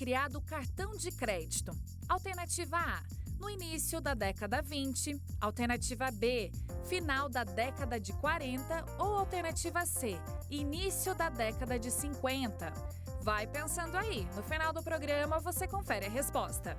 criado o cartão de crédito? Alternativa A, no início da década 20. Alternativa B, final da década de 40. Ou alternativa C, início da década de 50. Vai pensando aí. No final do programa, você confere a resposta.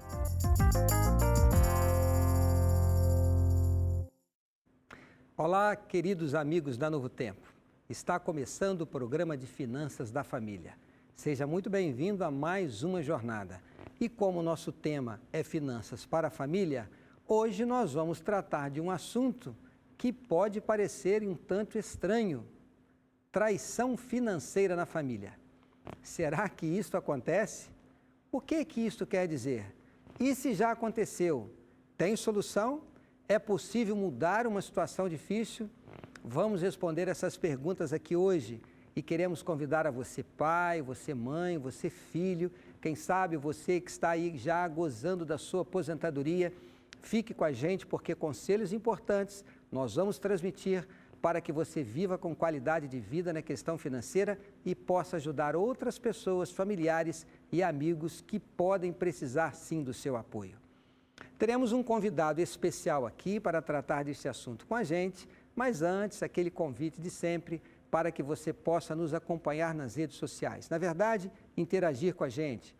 Olá, queridos amigos da Novo Tempo. Está começando o programa de Finanças da Família. Seja muito bem-vindo a mais uma jornada. E como o nosso tema é Finanças para a Família, hoje nós vamos tratar de um assunto que pode parecer um tanto estranho: traição financeira na família. Será que isso acontece? O que isso quer dizer? E se já aconteceu, tem solução? É possível mudar uma situação difícil? Vamos responder essas perguntas aqui hoje e queremos convidar a você pai, você mãe, você filho, quem sabe você que está aí já gozando da sua aposentadoria. Fique com a gente porque conselhos importantes nós vamos transmitir para que você viva com qualidade de vida na questão financeira e possa ajudar outras pessoas, familiares e amigos que podem precisar sim do seu apoio. Teremos um convidado especial aqui para tratar desse assunto com a gente, mas antes, aquele convite de sempre para que você possa nos acompanhar nas redes sociais. Na verdade, interagir com a gente,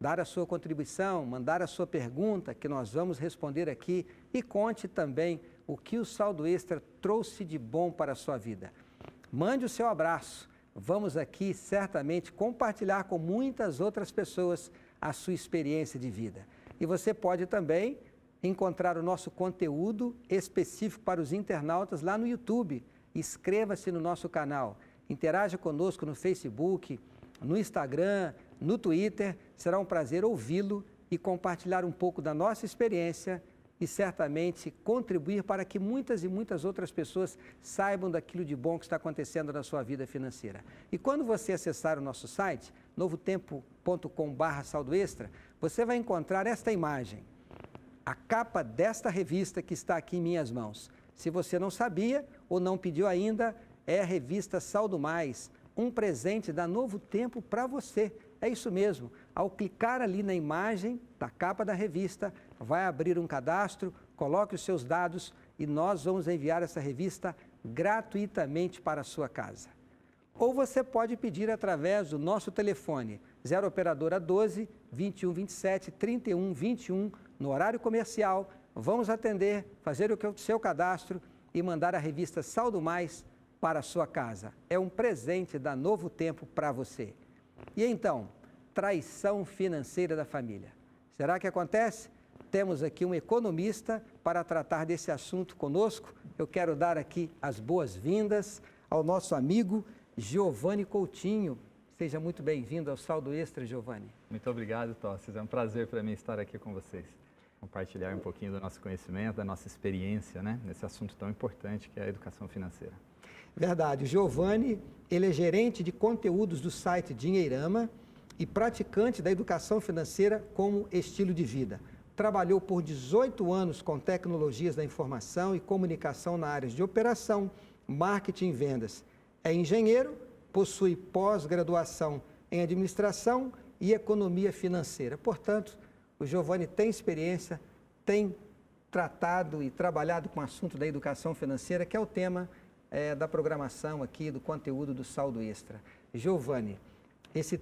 dar a sua contribuição, mandar a sua pergunta, que nós vamos responder aqui, e conte também o que o Saldo Extra trouxe de bom para a sua vida. Mande o seu abraço. Vamos aqui certamente compartilhar com muitas outras pessoas a sua experiência de vida. E você pode também encontrar o nosso conteúdo específico para os internautas lá no YouTube. Inscreva-se no nosso canal, interaja conosco no Facebook, no Instagram, no Twitter. Será um prazer ouvi-lo e compartilhar um pouco da nossa experiência e certamente contribuir para que muitas e muitas outras pessoas saibam daquilo de bom que está acontecendo na sua vida financeira. E quando você acessar o nosso site, novotempo.com/saldoextra, você vai encontrar esta imagem, a capa desta revista que está aqui em minhas mãos. Se você não sabia ou não pediu ainda, é a revista Saldo Mais, um presente da Novo Tempo para você. É isso mesmo, ao clicar ali na imagem da capa da revista, vai abrir um cadastro, coloque os seus dados e nós vamos enviar essa revista gratuitamente para a sua casa. Ou você pode pedir através do nosso telefone, 0 operadora 12 21 27 31 21, no horário comercial. Vamos atender, fazer o seu cadastro e mandar a revista Saldo Mais para a sua casa. É um presente da Novo Tempo para você. E então, traição financeira da família. Será que acontece? Temos aqui um economista para tratar desse assunto conosco. Eu quero dar aqui as boas-vindas ao nosso amigo Giovanni Coutinho. Seja muito bem-vindo ao Saldo Extra, Giovanni. Muito obrigado, Tosses. É um prazer para mim estar aqui com vocês. Compartilhar um pouquinho do nosso conhecimento, da nossa experiência, né, nesse assunto tão importante que é a educação financeira. Verdade. O Giovanni, ele é gerente de conteúdos do site Dinheirama e praticante da educação financeira como estilo de vida. Trabalhou por 18 anos com tecnologias da informação e comunicação na área de operação, marketing e vendas. É engenheiro, possui pós-graduação em administração e economia financeira. Portanto, o Giovanni tem experiência, tem tratado e trabalhado com o assunto da educação financeira, que é o tema da programação aqui, do conteúdo do Saldo Extra. Giovanni, esse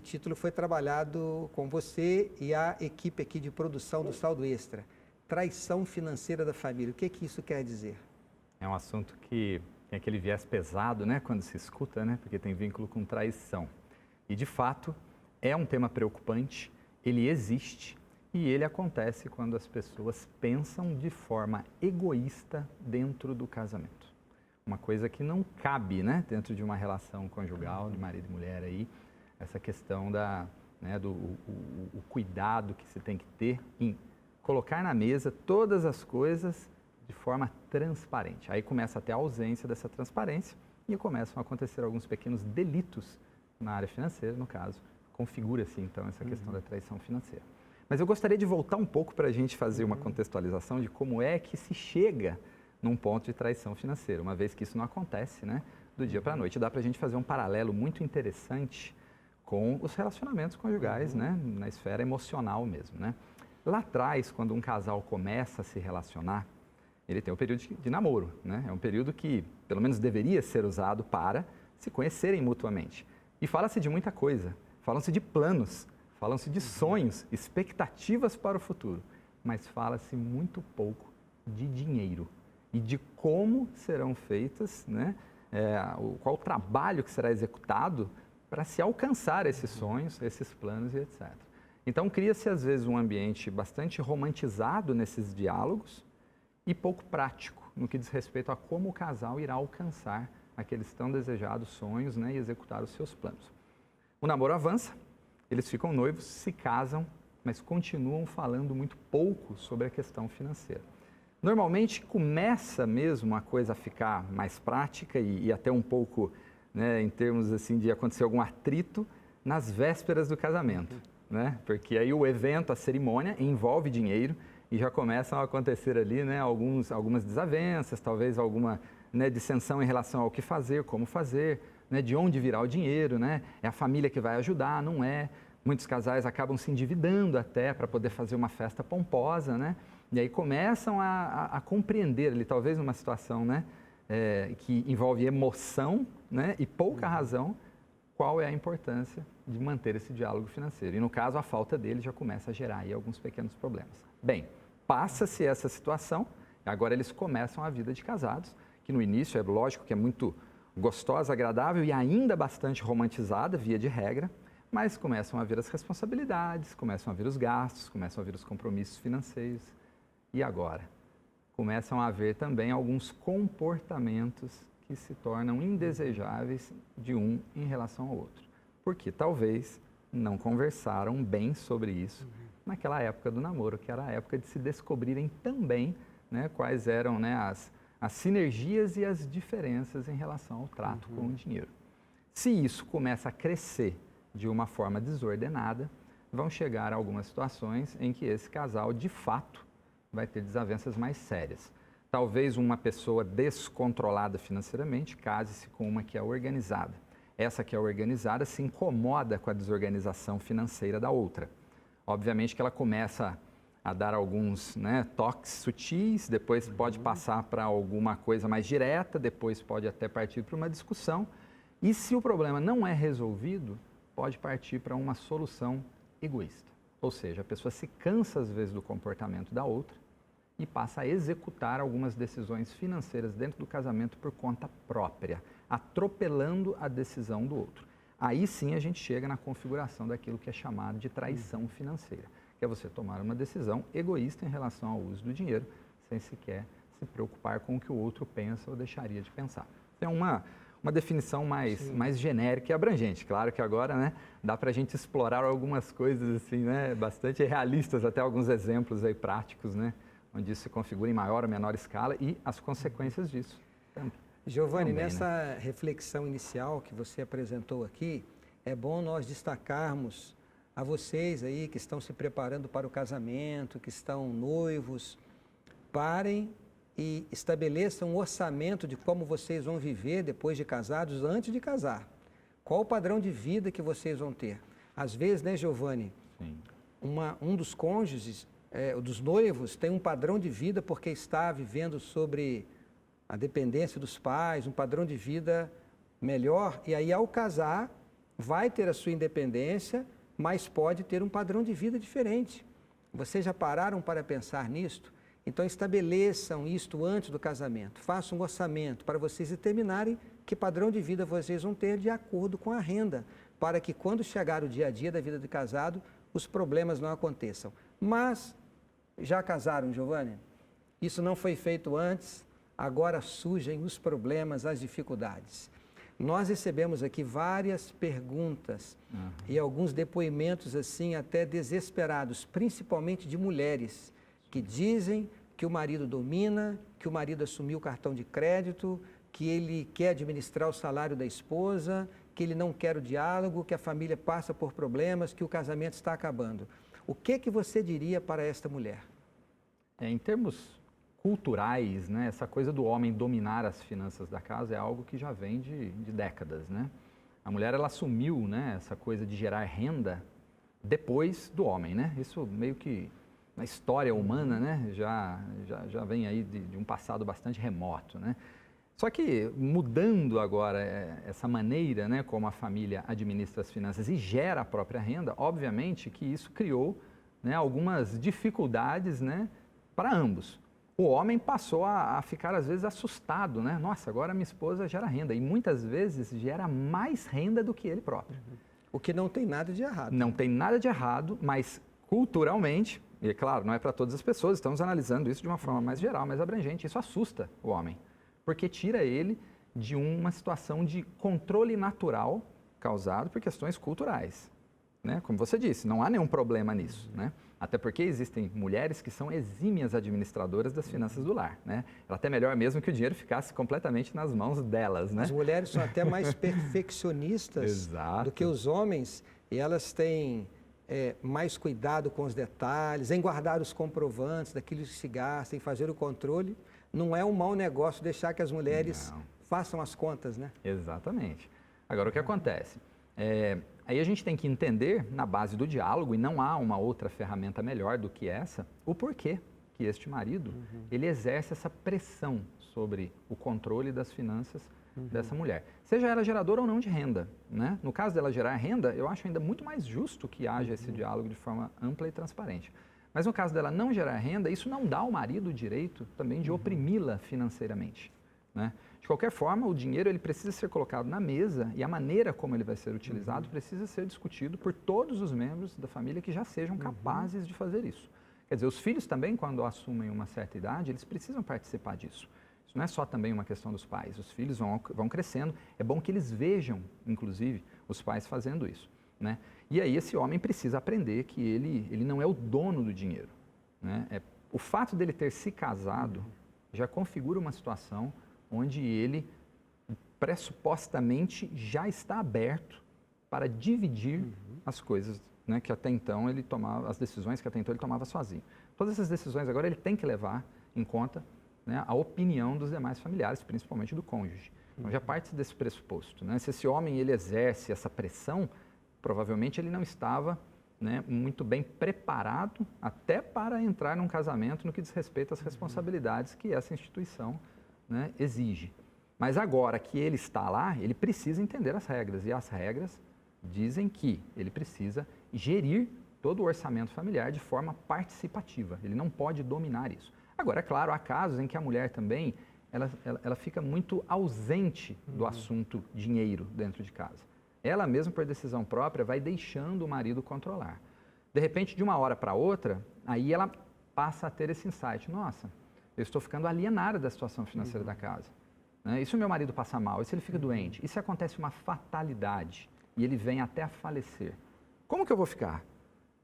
título foi trabalhado com você e a equipe aqui de produção do Saldo Extra. Traição financeira da família. O que isso quer dizer? É um assunto que tem aquele viés pesado, né, quando se escuta, né, porque tem vínculo com traição. E, de fato, é um tema preocupante. Ele existe e ele acontece quando as pessoas pensam de forma egoísta dentro do casamento. Uma coisa que não cabe, né, dentro de uma relação conjugal, de marido e mulher aí, essa questão do cuidado que se tem que ter em colocar na mesa todas as coisas de forma transparente. Aí começa a ter a ausência dessa transparência e começam a acontecer alguns pequenos delitos na área financeira, no caso. Configura-se, então, essa questão da traição financeira. Mas eu gostaria de voltar um pouco para a gente fazer uma contextualização de como é que se chega num ponto de traição financeira, uma vez que isso não acontece, né, do dia para a noite. Dá para a gente fazer um paralelo muito interessante com os relacionamentos conjugais, né? Na esfera emocional mesmo, né? Lá atrás, quando um casal começa a se relacionar, ele tem um período de namoro, né? É um período que, pelo menos, deveria ser usado para se conhecerem mutuamente. E fala-se de muita coisa, falam-se de planos, falam-se de sonhos, expectativas para o futuro, mas fala-se muito pouco de dinheiro e de como serão feitas, né? Qual o trabalho que será executado para se alcançar esses sonhos, esses planos e etc. Então, cria-se, às vezes, um ambiente bastante romantizado nesses diálogos e pouco prático no que diz respeito a como o casal irá alcançar aqueles tão desejados sonhos, né, e executar os seus planos. O namoro avança, eles ficam noivos, se casam, mas continuam falando muito pouco sobre a questão financeira. Normalmente começa mesmo a coisa a ficar mais prática e até um pouco, né, em termos assim de acontecer algum atrito nas vésperas do casamento, né? Porque aí o evento, a cerimônia envolve dinheiro e já começam a acontecer ali, né, algumas desavenças, talvez alguma, né, dissensão em relação ao que fazer, como fazer, né, de onde virá o dinheiro, né? É a família que vai ajudar, não é? Muitos casais acabam se endividando até para poder fazer uma festa pomposa, né? E aí começam a compreender ali, talvez numa situação, né, que envolve emoção, né, e pouca razão, qual é a importância de manter esse diálogo financeiro. E no caso, a falta dele já começa a gerar aí alguns pequenos problemas. Bem, passa-se essa situação, agora eles começam a vida de casados, que no início é lógico que é muito gostosa, agradável e ainda bastante romantizada, via de regra, mas começam a vir as responsabilidades, começam a vir os gastos, começam a vir os compromissos financeiros. E agora? Começam a haver também alguns comportamentos que se tornam indesejáveis de um em relação ao outro. Porque talvez não conversaram bem sobre isso naquela época do namoro, que era a época de se descobrirem também, né, quais eram, né, as sinergias e as diferenças em relação ao trato com o dinheiro. Se isso começa a crescer de uma forma desordenada, vão chegar a algumas situações em que esse casal, de fato, vai ter desavenças mais sérias. Talvez uma pessoa descontrolada financeiramente case-se com uma que é organizada. Essa que é organizada se incomoda com a desorganização financeira da outra. Obviamente que ela começa a dar alguns, né, toques sutis, depois pode passar para alguma coisa mais direta, depois pode até partir para uma discussão. E se o problema não é resolvido, pode partir para uma solução egoísta. Ou seja, a pessoa se cansa às vezes do comportamento da outra e passa a executar algumas decisões financeiras dentro do casamento por conta própria, atropelando a decisão do outro. Aí sim a gente chega na configuração daquilo que é chamado de traição financeira, que é você tomar uma decisão egoísta em relação ao uso do dinheiro, sem sequer se preocupar com o que o outro pensa ou deixaria de pensar. É uma definição mais genérica e abrangente. Claro que agora, né, dá para a gente explorar algumas coisas assim, né, bastante realistas, até alguns exemplos aí práticos, né, onde isso se configura em maior ou menor escala e as consequências disso. Giovanni, nessa reflexão inicial que você apresentou aqui, é bom nós destacarmos a vocês aí que estão se preparando para o casamento, que estão noivos, parem e estabeleçam um orçamento de como vocês vão viver depois de casados, antes de casar. Qual o padrão de vida que vocês vão ter? Às vezes, né, Giovanni, um dos cônjuges, dos noivos, tem um padrão de vida porque está vivendo sobre a dependência dos pais, um padrão de vida melhor, e aí ao casar vai ter a sua independência, mas pode ter um padrão de vida diferente. Vocês já pararam para pensar nisto? Então estabeleçam isto antes do casamento, façam um orçamento para vocês determinarem que padrão de vida vocês vão ter de acordo com a renda, para que quando chegar o dia a dia da vida de casado, os problemas não aconteçam. Mas, já casaram, Giovanni? Isso não foi feito antes, agora surgem os problemas, as dificuldades. Nós recebemos aqui várias perguntas e alguns depoimentos assim até desesperados, principalmente de mulheres que dizem que o marido domina, que o marido assumiu o cartão de crédito, que ele quer administrar o salário da esposa, que ele não quer o diálogo, que a família passa por problemas, que o casamento está acabando. O que você diria para esta mulher? Em termos culturais, né, essa coisa do homem dominar as finanças da casa é algo que já vem de décadas, né? A mulher, ela assumiu, né, essa coisa de gerar renda depois do homem, né? Isso meio que na história humana, né, já vem aí de um passado bastante remoto, né? Só que mudando agora essa maneira, né, como a família administra as finanças e gera a própria renda, obviamente que isso criou, né, algumas dificuldades, né, para ambos. O homem passou a ficar, às vezes, assustado, né? Nossa, agora minha esposa gera renda. E muitas vezes gera mais renda do que ele próprio. O que não tem nada de errado. Não tem nada de errado, mas culturalmente, e é claro, não é para todas as pessoas, estamos analisando isso de uma forma mais geral, mais abrangente, isso assusta o homem. Porque tira ele de uma situação de controle natural causado por questões culturais. Né? Como você disse, não há nenhum problema nisso, né? Até porque existem mulheres que são exímias administradoras das finanças do lar, né? Era até melhor mesmo que o dinheiro ficasse completamente nas mãos delas, né? As mulheres são até mais perfeccionistas do que os homens e elas têm mais cuidado com os detalhes, em guardar os comprovantes daquilo que se gasta, em fazer o controle. Não é um mau negócio deixar que as mulheres façam as contas, né? Exatamente. Agora, o que acontece? Aí a gente tem que entender, na base do diálogo, e não há uma outra ferramenta melhor do que essa, o porquê que este marido, ele exerce essa pressão sobre o controle das finanças dessa mulher. Seja ela geradora ou não de renda, né? No caso dela gerar renda, eu acho ainda muito mais justo que haja esse diálogo de forma ampla e transparente. Mas no caso dela não gerar renda, isso não dá ao marido o direito também de oprimi-la financeiramente, né? De qualquer forma, o dinheiro ele precisa ser colocado na mesa e a maneira como ele vai ser utilizado precisa ser discutido por todos os membros da família que já sejam capazes de fazer isso. Quer dizer, os filhos também, quando assumem uma certa idade, eles precisam participar disso. Isso não é só também uma questão dos pais. Os filhos vão crescendo. É bom que eles vejam, inclusive, os pais fazendo isso, né? E aí esse homem precisa aprender que ele não é o dono do dinheiro, né? O fato dele ter se casado já configura uma situação onde ele pressupostamente já está aberto para dividir as coisas, né, que até então ele tomava, as decisões que até então ele tomava sozinho. Todas essas decisões agora ele tem que levar em conta, né, a opinião dos demais familiares, principalmente do cônjuge. Então já parte desse pressuposto, né? Se esse homem ele exerce essa pressão, provavelmente ele não estava, né, muito bem preparado até para entrar num casamento no que diz respeito às responsabilidades que essa instituição, né, exige. Mas agora que ele está lá, ele precisa entender as regras. E as regras dizem que ele precisa gerir todo o orçamento familiar de forma participativa. Ele não pode dominar isso. Agora, é claro, há casos em que a mulher também ela fica muito ausente do assunto dinheiro dentro de casa. Ela mesma, por decisão própria, vai deixando o marido controlar. De repente, de uma hora para outra, aí ela passa a ter esse insight. Nossa, eu estou ficando alienada da situação financeira da casa, né? E se o meu marido passa mal? E se ele fica doente? E se acontece uma fatalidade e ele vem até a falecer? Como que eu vou ficar?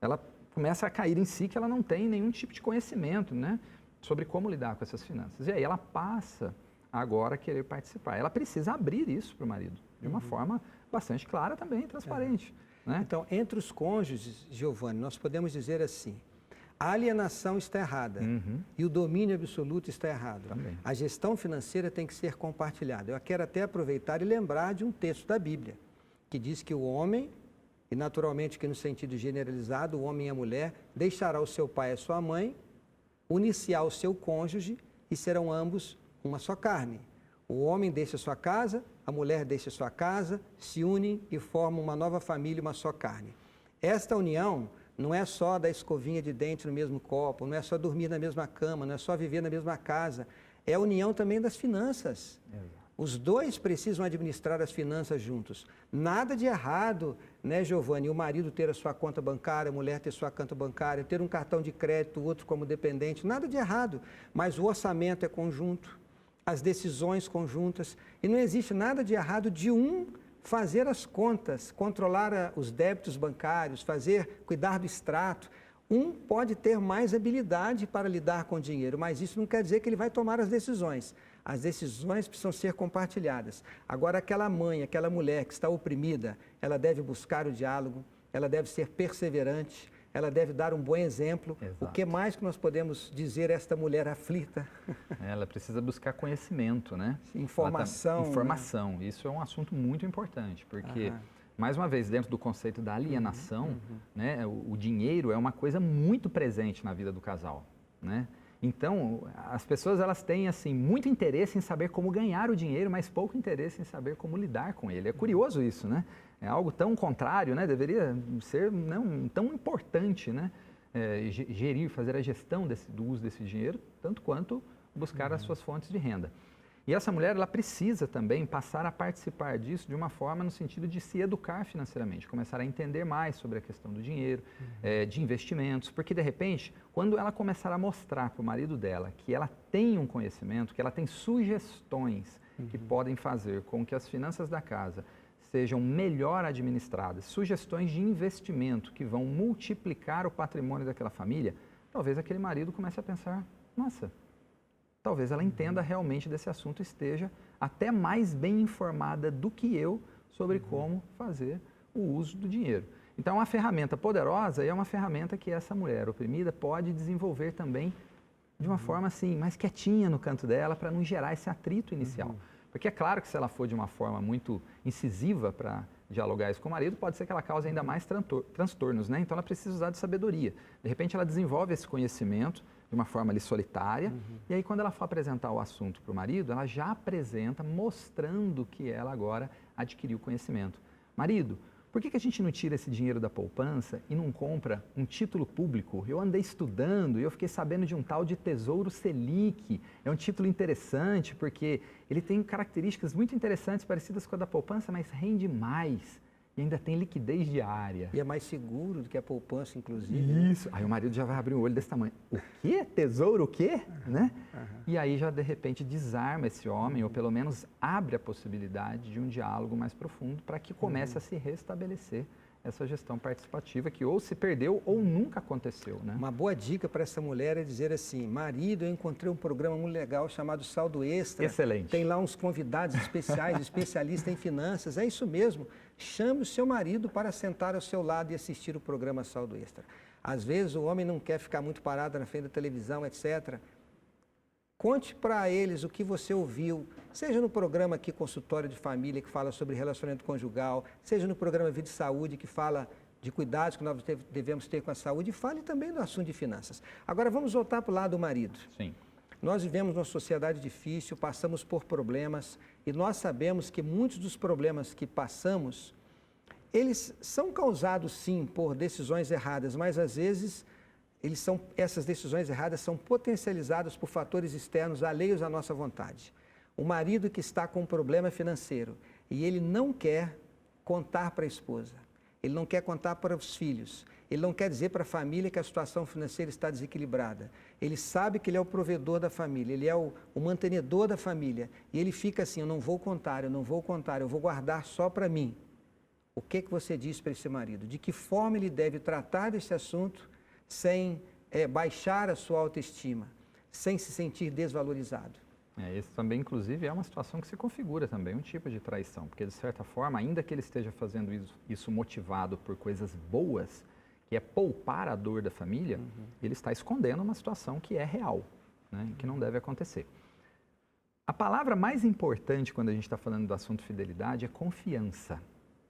Ela começa a cair em si que ela não tem nenhum tipo de conhecimento, né, sobre como lidar com essas finanças. E aí ela passa agora a querer participar. Ela precisa abrir isso para o marido, de uma forma bastante clara também, transparente, né? Então, entre os cônjuges, Giovanni, nós podemos dizer assim: a alienação está errada e o domínio absoluto está errado. Também. A gestão financeira tem que ser compartilhada. Eu quero até aproveitar e lembrar de um texto da Bíblia, que diz que o homem, e naturalmente que no sentido generalizado, o homem e a mulher, deixará o seu pai e a sua mãe, unir-se ao seu cônjuge e serão ambos uma só carne. O homem deixa sua casa, a mulher deixa sua casa, se unem e formam uma nova família, uma só carne. Esta união não é só da escovinha de dente no mesmo copo, não é só dormir na mesma cama, não é só viver na mesma casa, é a união também das finanças. Exato. Os dois precisam administrar as finanças juntos. Nada de errado, né, Giovanni? O marido ter a sua conta bancária, a mulher ter sua conta bancária, ter um cartão de crédito, o outro como dependente, nada de errado. Mas o orçamento é conjunto, as decisões conjuntas, e não existe nada de errado de um fazer as contas, controlar os débitos bancários, cuidar do extrato. Um pode ter mais habilidade para lidar com o dinheiro, mas isso não quer dizer que ele vai tomar as decisões. As decisões precisam ser compartilhadas. Agora, aquela mãe, aquela mulher que está oprimida, ela deve buscar o diálogo, ela deve ser perseverante, ela deve dar um bom exemplo. Exato. O que mais que nós podemos dizer a esta mulher aflita? Ela precisa buscar conhecimento, né? Informação. Informação. Né? Isso é um assunto muito importante, porque, mais uma vez, dentro do conceito da alienação, né, o dinheiro é uma coisa muito presente na vida do casal, né? Então, as pessoas elas têm assim muito interesse em saber como ganhar o dinheiro, mas pouco interesse em saber como lidar com ele. É curioso isso, né? É algo tão contrário, né? Deveria ser não tão importante, né? Gerir, fazer a gestão do uso desse dinheiro, tanto quanto buscar as suas fontes de renda. E essa mulher, ela precisa também passar a participar disso de uma forma no sentido de se educar financeiramente, começar a entender mais sobre a questão do dinheiro, de investimentos, porque de repente, quando ela começar a mostrar para o marido dela que ela tem um conhecimento, que ela tem sugestões que podem fazer com que as finanças da casa sejam melhor administradas, sugestões de investimento que vão multiplicar o patrimônio daquela família, talvez aquele marido comece a pensar, nossa, talvez ela entenda realmente desse assunto e esteja até mais bem informada do que eu sobre como fazer o uso do dinheiro. Então, é uma ferramenta poderosa e é uma ferramenta que essa mulher oprimida pode desenvolver também de uma forma assim, mais quietinha no canto dela, para não gerar esse atrito inicial. Porque é claro que se ela for de uma forma muito incisiva para dialogar isso com o marido, pode ser que ela cause ainda mais transtornos, né? Então, ela precisa usar de sabedoria. De repente, ela desenvolve esse conhecimento de uma forma ali solitária, e aí quando ela for apresentar o assunto para o marido, ela já apresenta mostrando que ela agora adquiriu conhecimento. Marido, por que a gente não tira esse dinheiro da poupança e não compra um título público? Eu andei estudando e eu fiquei sabendo de um tal de Tesouro Selic. É um título interessante porque ele tem características muito interessantes, parecidas com a da poupança, mas rende mais. E ainda tem liquidez diária. E é mais seguro do que a poupança, inclusive. Isso. Aí o marido já vai abrir o olho desse tamanho. O quê? Tesouro o quê? Né? E aí já, de repente, desarma esse homem, ou pelo menos abre a possibilidade de um diálogo mais profundo para que comece a se restabelecer essa gestão participativa que ou se perdeu ou nunca aconteceu, né? Uma boa dica para essa mulher é dizer assim, marido, eu encontrei um programa muito legal chamado Saldo Extra. Excelente. Tem lá uns convidados especiais, especialistas em finanças. É isso mesmo. Chame o seu marido para sentar ao seu lado e assistir o programa Saldo Extra. Às vezes o homem não quer ficar muito parado na frente da televisão, etc. Conte para eles o que você ouviu, seja no programa aqui Consultório de Família, que fala sobre relacionamento conjugal, seja no programa Vida e Saúde, que fala de cuidados que nós devemos ter com a saúde, e fale também do assunto de finanças. Agora vamos voltar para o lado do marido. Sim. Nós vivemos numa sociedade difícil, passamos por problemas, e nós sabemos que muitos dos problemas que passamos, eles são causados sim por decisões erradas, mas às vezes essas decisões erradas são potencializadas por fatores externos alheios à nossa vontade. O marido que está com um problema financeiro e ele não quer contar para a esposa, ele não quer contar para os filhos, ele não quer dizer para a família que a situação financeira está desequilibrada. Ele sabe que ele é o provedor da família, ele é o mantenedor da família e ele fica assim, eu não vou contar, eu vou guardar só para mim. O que você diz para esse marido? De que forma ele deve tratar desse assunto sem baixar a sua autoestima, sem se sentir desvalorizado? Esse também, inclusive, é uma situação que se configura também, um tipo de traição, porque, de certa forma, ainda que ele esteja fazendo isso motivado por coisas boas, que é poupar a dor da família, ele está escondendo uma situação que é real, né, que não deve acontecer. A palavra mais importante quando a gente está falando do assunto fidelidade é confiança.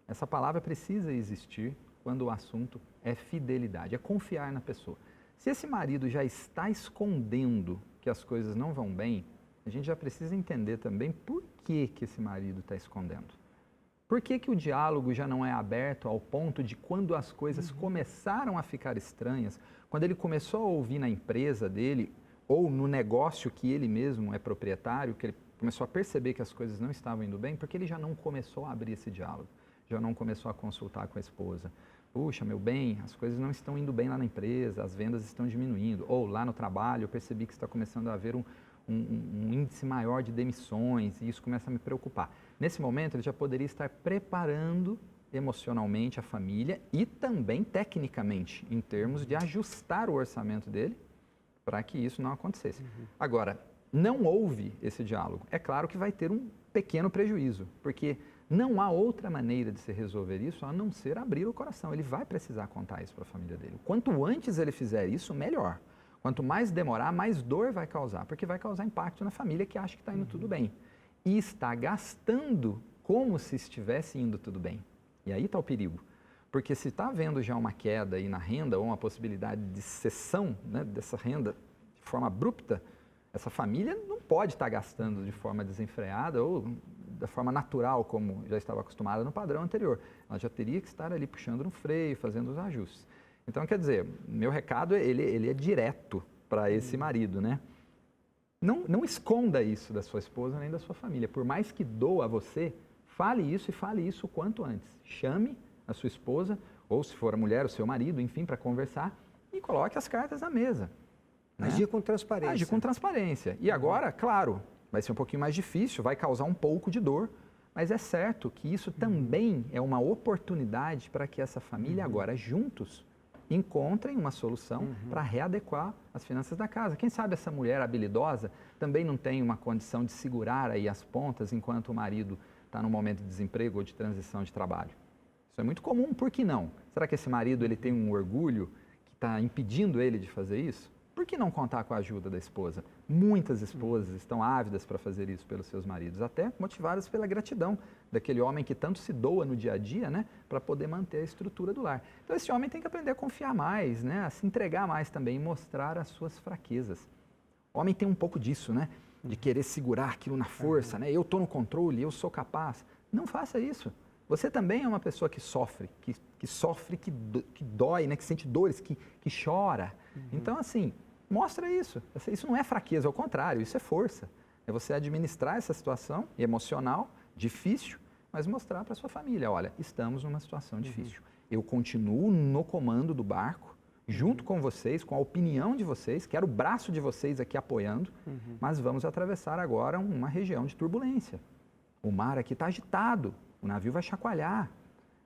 Essa palavra precisa existir quando o assunto é fidelidade, é confiar na pessoa. Se esse marido já está escondendo que as coisas não vão bem, a gente já precisa entender também por que esse marido está escondendo. Por que o diálogo já não é aberto ao ponto de quando as coisas começaram a ficar estranhas, quando ele começou a ouvir na empresa dele ou no negócio que ele mesmo é proprietário, que ele começou a perceber que as coisas não estavam indo bem, porque ele já não começou a abrir esse diálogo, já não começou a consultar com a esposa. Puxa, meu bem, as coisas não estão indo bem lá na empresa, as vendas estão diminuindo. Ou lá no trabalho eu percebi que está começando a haver um índice maior de demissões e isso começa a me preocupar. Nesse momento ele já poderia estar preparando emocionalmente a família e também tecnicamente, em termos de ajustar o orçamento dele para que isso não acontecesse. Agora, não houve esse diálogo. É claro que vai ter um pequeno prejuízo, porque Não há outra maneira de se resolver isso a não ser abrir o coração. Ele vai precisar contar isso para a família dele. Quanto antes ele fizer isso, melhor. Quanto mais demorar, mais dor vai causar, porque vai causar impacto na família que acha que está indo tudo bem. E está gastando como se estivesse indo tudo bem. E aí está o perigo. Porque se está havendo já uma queda aí na renda ou uma possibilidade de cessão, né, dessa renda de forma abrupta, essa família não pode estar gastando de forma desenfreada ou da forma natural, como já estava acostumada no padrão anterior. Ela já teria que estar ali puxando no freio, fazendo os ajustes. Então, quer dizer, meu recado ele é direto para esse marido, né? Não esconda isso da sua esposa nem da sua família. Por mais que doa a você, fale isso e fale isso o quanto antes. Chame a sua esposa, ou se for a mulher, o seu marido, enfim, para conversar e coloque as cartas na mesa. Né? Agir com transparência. Agir com transparência. E agora, claro, vai ser um pouquinho mais difícil, vai causar um pouco de dor, mas é certo que isso também é uma oportunidade para que essa família agora, juntos, encontrem uma solução para readequar as finanças da casa. Quem sabe essa mulher habilidosa também não tem uma condição de segurar aí as pontas enquanto o marido está no momento de desemprego ou de transição de trabalho. Isso é muito comum, por que não? Será que esse marido ele tem um orgulho que está impedindo ele de fazer isso? Por que não contar com a ajuda da esposa? Muitas esposas estão ávidas para fazer isso pelos seus maridos, até motivadas pela gratidão daquele homem que tanto se doa no dia a dia, né, para poder manter a estrutura do lar. Então esse homem tem que aprender a confiar mais, né, a se entregar mais também e mostrar as suas fraquezas. O homem tem um pouco disso, né, de querer segurar aquilo na força, né, eu estou no controle, eu sou capaz. Não faça isso. Você também é uma pessoa que sofre, que dói, né, que sente dores, que chora. Então, assim, mostra isso. Isso não é fraqueza, ao contrário, isso é força. É você administrar essa situação emocional, difícil, mas mostrar para sua família, olha, estamos numa situação difícil. Eu continuo no comando do barco, junto com vocês, com a opinião de vocês, quero o braço de vocês aqui apoiando, mas vamos atravessar agora uma região de turbulência. O mar aqui está agitado, o navio vai chacoalhar.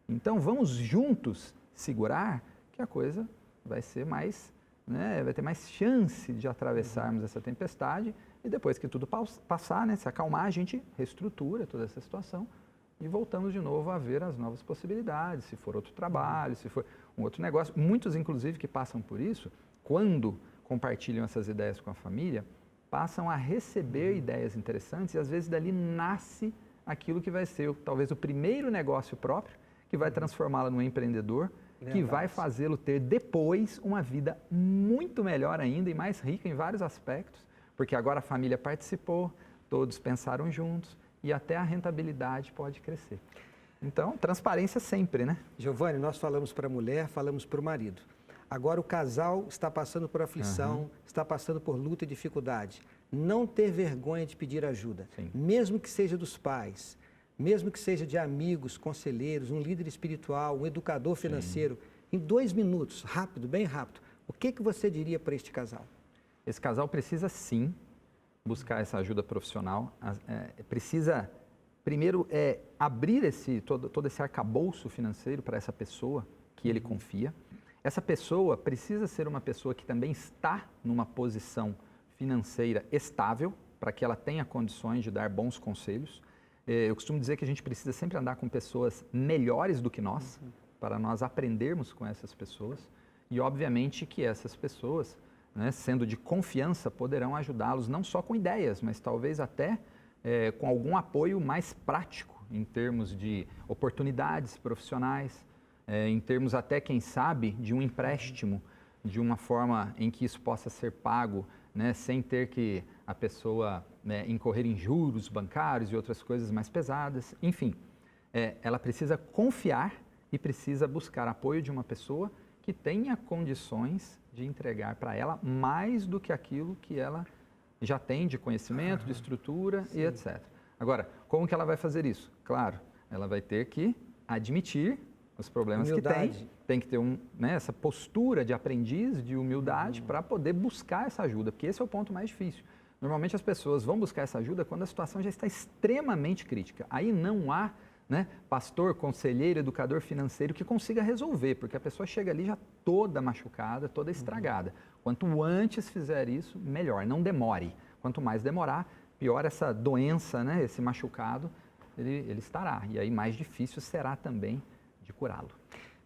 Então, vamos juntos segurar que a coisa vai ser mais, né, vai ter mais chance de atravessarmos essa tempestade e depois que tudo passar, né, se acalmar, a gente reestrutura toda essa situação e voltamos de novo a ver as novas possibilidades, se for outro trabalho, se for um outro negócio. Muitos, inclusive, que passam por isso, quando compartilham essas ideias com a família, passam a receber ideias interessantes e às vezes dali nasce aquilo que vai ser talvez o primeiro negócio próprio, que vai transformá-lo num empreendedor, que vai fazê-lo ter depois uma vida muito melhor ainda e mais rica em vários aspectos, porque agora a família participou, todos pensaram juntos e até a rentabilidade pode crescer. Então, transparência sempre, né? Giovanni, nós falamos para a mulher, falamos para o marido. Agora o casal está passando por aflição, está passando por luta e dificuldade. Não ter vergonha de pedir ajuda, mesmo que seja dos pais, mesmo que seja de amigos, conselheiros, um líder espiritual, um educador financeiro. Em 2 minutos, rápido, bem rápido, o que você diria para este casal? Esse casal precisa sim buscar essa ajuda profissional, precisa primeiro abrir todo esse arcabouço financeiro para essa pessoa que ele confia. Essa pessoa precisa ser uma pessoa que também está numa posição financeira estável, para que ela tenha condições de dar bons conselhos. Eu costumo dizer que a gente precisa sempre andar com pessoas melhores do que nós, para nós aprendermos com essas pessoas. E, obviamente, que essas pessoas, né, sendo de confiança, poderão ajudá-los não só com ideias, mas talvez até com algum apoio mais prático, em termos de oportunidades profissionais, em termos até, quem sabe, de um empréstimo, de uma forma em que isso possa ser pago, né, sem ter que a pessoa incorrer em juros bancários e outras coisas mais pesadas. Enfim, ela precisa confiar e precisa buscar apoio de uma pessoa que tenha condições de entregar para ela mais do que aquilo que ela já tem de conhecimento, de estrutura e etc. Agora, como que ela vai fazer isso? Claro, ela vai ter que admitir os problemas humildade. Que tem que ter essa postura de aprendiz, de humildade, para poder buscar essa ajuda, porque esse é o ponto mais difícil. Normalmente as pessoas vão buscar essa ajuda quando a situação já está extremamente crítica. Aí não há pastor, conselheiro, educador financeiro que consiga resolver, porque a pessoa chega ali já toda machucada, toda estragada. Quanto antes fizer isso, melhor, não demore. Quanto mais demorar, pior essa doença, esse machucado ele estará. E aí mais difícil será também de curá-lo.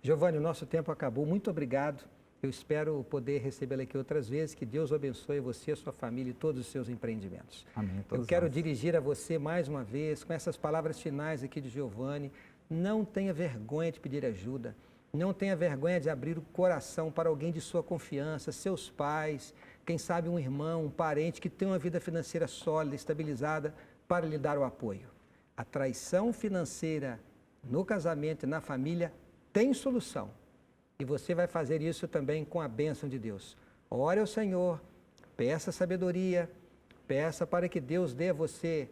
Giovanni, o nosso tempo acabou. Muito obrigado. Eu espero poder recebê-lo aqui outras vezes. Que Deus abençoe você, a sua família e todos os seus empreendimentos. Amém. Eu quero dirigir a você mais uma vez com essas palavras finais aqui de Giovanni. Não tenha vergonha de pedir ajuda. Não tenha vergonha de abrir o coração para alguém de sua confiança, seus pais, quem sabe um irmão, um parente que tem uma vida financeira sólida, estabilizada, para lhe dar o apoio. A traição financeira no casamento e na família tem solução. E você vai fazer isso também com a bênção de Deus. Ore ao Senhor, peça sabedoria, peça para que Deus dê a você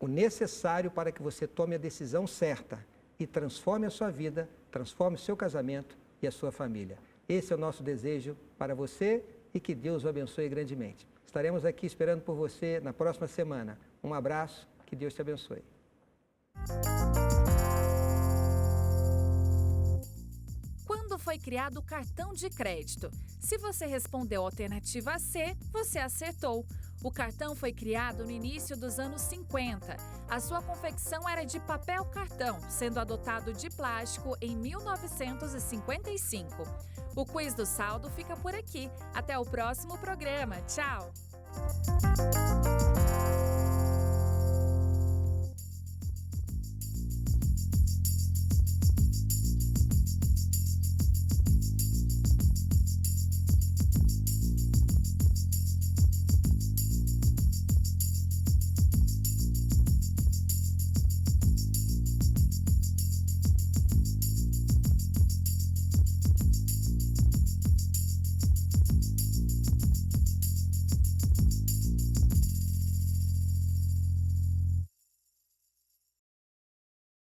o necessário para que você tome a decisão certa e transforme a sua vida, transforme o seu casamento e a sua família. Esse é o nosso desejo para você e que Deus o abençoe grandemente. Estaremos aqui esperando por você na próxima semana. Um abraço, que Deus te abençoe. Quando foi criado o cartão de crédito? Se você respondeu a alternativa C, você acertou. O cartão foi criado no início dos anos 50. A sua confecção era de papel cartão, sendo adotado de plástico em 1955. O quiz do saldo fica por aqui. Até o próximo programa. Tchau!